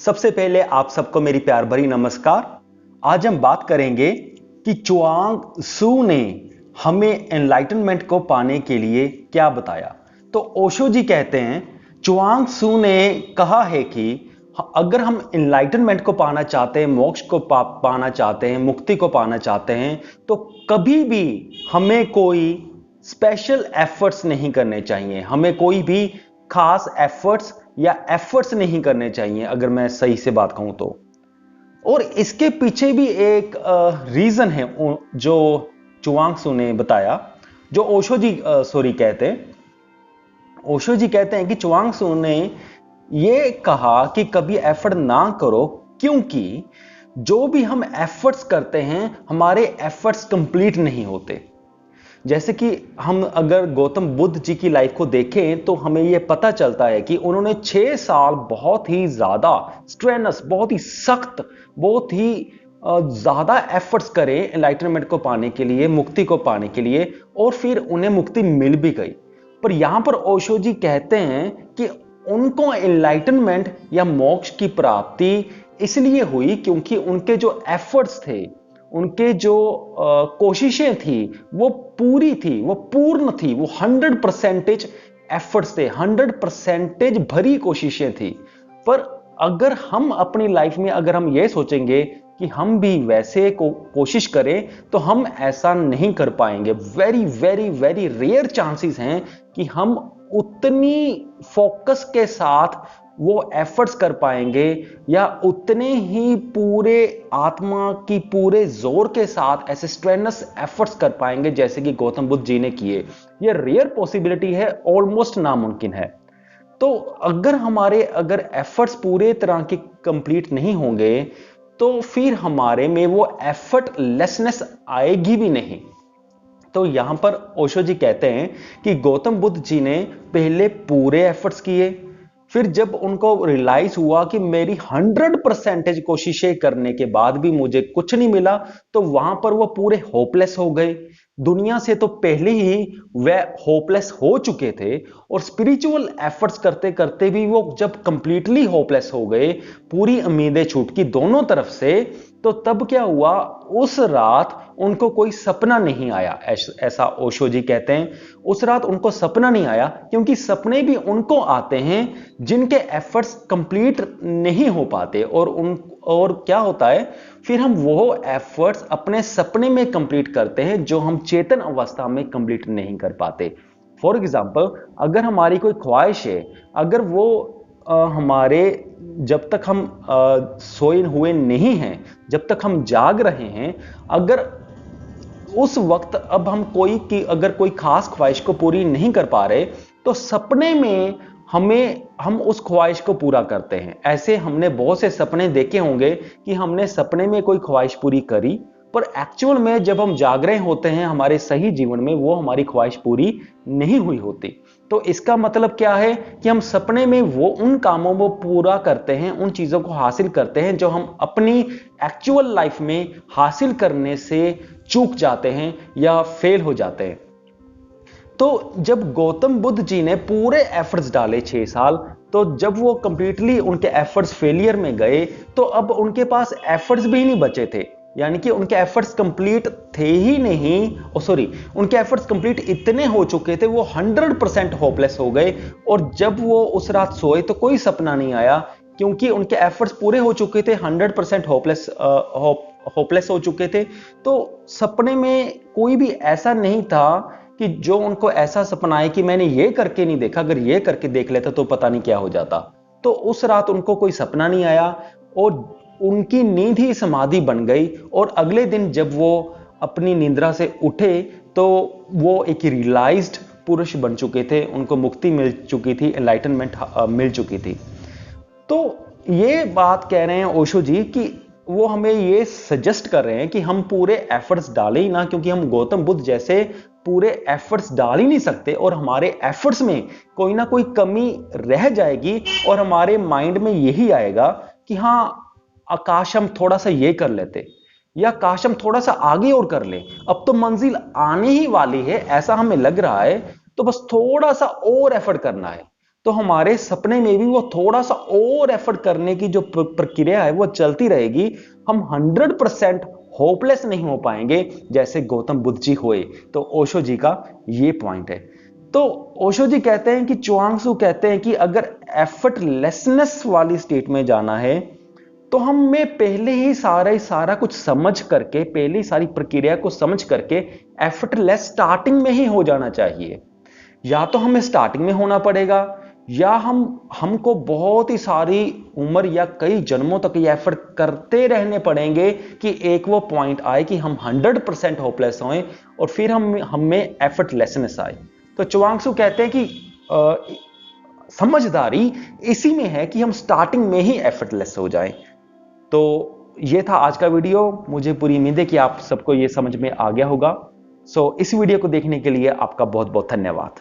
सबसे पहले आप सबको मेरी प्यार भरी नमस्कार। आज हम बात करेंगे कि चुआंग सू ने हमें एनलाइटनमेंट को पाने के लिए क्या बताया। तो ओशो जी कहते हैं, चुआंग सू ने कहा है कि अगर हम एनलाइटनमेंट को पाना चाहते हैं, मोक्ष को पाना चाहते हैं, मुक्ति को पाना चाहते हैं, तो कभी भी हमें कोई स्पेशल एफर्ट्स नहीं करने चाहिए। हमें कोई भी खास एफर्ट्स नहीं करने चाहिए, अगर मैं सही से बात कहूं तो। और इसके पीछे भी एक रीजन है जो चुआंग सू ने बताया, जो ओशो जी कहते हैं। ओशो जी कहते हैं कि चुआंग सू ने ये कहा कि कभी एफर्ट ना करो, क्योंकि जो भी हम एफर्ट्स करते हैं हमारे एफर्ट्स कंप्लीट नहीं होते। जैसे कि हम अगर गौतम बुद्ध जी की लाइफ को देखें तो हमें यह पता चलता है कि उन्होंने 6 साल बहुत ही ज्यादा स्ट्रेनस, बहुत ही सख्त, बहुत ही ज्यादा एफर्ट्स करे एनलाइटनमेंट को पाने के लिए, मुक्ति को पाने के लिए, और फिर उन्हें मुक्ति मिल भी गई। पर यहां पर ओशो जी कहते हैं कि उनको एनलाइटनमेंट या मोक्ष की प्राप्ति इसलिए हुई क्योंकि उनके जो एफर्ट्स थे, उनके जो कोशिशें थी, वो पूरी थी, वो पूर्ण थी, वो 100% एफर्ट्स थे, 100% भरी कोशिशें थी। पर अगर हम अपनी लाइफ में अगर हम ये सोचेंगे कि हम भी वैसे कोशिश करें, तो हम ऐसा नहीं कर पाएंगे। Very very very rare chances हैं कि हम उतनी फोकस के साथ वो एफर्ट्स कर पाएंगे या उतने ही पूरे आत्मा की पूरे जोर के साथ ऐसे स्ट्रेनस एफर्ट्स कर पाएंगे जैसे कि गौतम बुद्ध जी ने किए। ये रेयर पॉसिबिलिटी है, ऑलमोस्ट नामुमकिन है। तो अगर एफर्ट्स पूरे तरह के कंप्लीट नहीं होंगे तो फिर हमारे में वो एफर्ट लेसनेस आएगी भी नहीं। तो यहां पर ओशो जी कहते हैं कि गौतम बुद्ध जी ने पहले पूरे एफर्ट्स किए, फिर जब उनको रियलाइज हुआ कि मेरी 100% कोशिशें करने के बाद भी मुझे कुछ नहीं मिला, तो वहां पर वो पूरे होपलेस हो गए। दुनिया से तो पहले ही वे होपलेस हो चुके थे, और स्पिरिचुअल एफर्ट्स करते करते भी वो जब कंप्लीटली होपलेस हो गए, पूरी उम्मीदें छूट की दोनों तरफ से, तो तब क्या हुआ, उस रात उनको कोई सपना नहीं आया। ऐसा ओशो जी कहते हैं, उस रात उनको सपना नहीं आया, क्योंकि सपने भी उनको आते हैं जिनके एफर्ट्स कंप्लीट नहीं हो पाते। और क्या होता है, फिर हम वो एफर्ट्स अपने सपने में कंप्लीट करते हैं जो हम चेतन अवस्था में कंप्लीट नहीं कर पाते। फॉर एग्जाम्पल, अगर हमारी कोई ख्वाहिश है, अगर वो हमारे, जब तक हम सोए हुए नहीं हैं, जब तक हम जाग रहे हैं, अगर उस वक्त अब अगर कोई खास ख्वाहिश को पूरी नहीं कर पा रहे, तो सपने में हम उस ख्वाहिश को पूरा करते हैं। ऐसे हमने बहुत से सपने देखे होंगे कि हमने सपने में कोई ख्वाहिश पूरी करी, पर एक्चुअल में जब हम जाग रहे होते हैं हमारे सही जीवन में, वो हमारी ख्वाहिश पूरी नहीं हुई होती। तो इसका मतलब क्या है कि हम सपने में वो उन कामों को पूरा करते हैं, उन चीजों को हासिल करते हैं जो हम अपनी एक्चुअल लाइफ में हासिल करने से चूक जाते हैं या फेल हो जाते हैं। तो जब गौतम बुद्ध जी ने पूरे एफर्ट्स डाले 6 साल, तो जब वो कंप्लीटली उनके एफर्ट्स फेलियर में गए, तो अब उनके पास एफर्ट्स भी नहीं बचे थे। यानी कि उनके एफर्ट्स कंप्लीट थे ही नहीं, उनके एफर्ट्स कंप्लीट इतने हो चुके थे, वो 100% होपलेस हो गए। और जब वो उस रात सोए तो कोई सपना नहीं आया, क्योंकि उनके एफर्ट्स पूरे हो चुके थे, 100% होपलेस हो चुके थे। तो सपने में कोई भी ऐसा नहीं था कि जो उनको ऐसा सपना आए कि मैंने ये करके नहीं देखा, अगर ये करके देख लेता तो पता नहीं क्या हो जाता। तो उस रात उनको कोई सपना नहीं आया और उनकी नींद ही समाधि बन गई। और अगले दिन जब वो अपनी निद्रा से उठे तो वो एक रियलाइज्ड पुरुष बन चुके थे, उनको मुक्ति मिल चुकी थी, एनलाइटनमेंट मिल चुकी थी। तो ये बात कह रहे हैं ओशो जी कि वो हमें ये सजेस्ट कर रहे हैं कि हम पूरे एफर्ट्स डालें ही ना, क्योंकि हम गौतम बुद्ध जैसे पूरे एफर्ट्स डाल ही नहीं सकते, और हमारे एफर्ट्स में कोई ना कोई कमी रह जाएगी, और हमारे माइंड में यही आएगा कि हाँ, काश हम थोड़ा सा ये कर लेते, या काश हम थोड़ा सा आगे और कर ले, अब तो मंजिल आने ही वाली है, ऐसा हमें लग रहा है, तो बस थोड़ा सा और एफर्ट करना है। तो हमारे सपने में भी वो थोड़ा सा और एफर्ट करने की जो प्रक्रिया है वो चलती रहेगी। हम 100% होपलेस नहीं हो पाएंगे जैसे गौतम बुद्ध जी हुए। तो ओशो जी का ये पॉइंट है। तो ओशो जी कहते हैं कि चुआंग-सू कहते हैं कि अगर एफर्टलेसनेस वाली स्टेट में जाना है तो हमें पहले ही सारा कुछ समझ करके, पहले ही सारी प्रक्रिया को समझ करके एफर्टलेस स्टार्टिंग में ही हो जाना चाहिए। या तो हमें स्टार्टिंग में होना पड़ेगा या हमको बहुत ही सारी उम्र या कई जन्मों तक ये एफर्ट करते रहने पड़ेंगे कि एक वो पॉइंट आए कि हम 100% होपलेस हों और फिर हमें एफर्टलेसनेस आए। तो चुआंग-सू कहते हैं कि समझदारी इसी में है कि हम स्टार्टिंग में ही एफर्टलेस हो जाएं। तो ये था आज का वीडियो। मुझे पूरी उम्मीद है कि आप सबको ये समझ में आ गया होगा। इस वीडियो को देखने के लिए आपका बहुत बहुत धन्यवाद।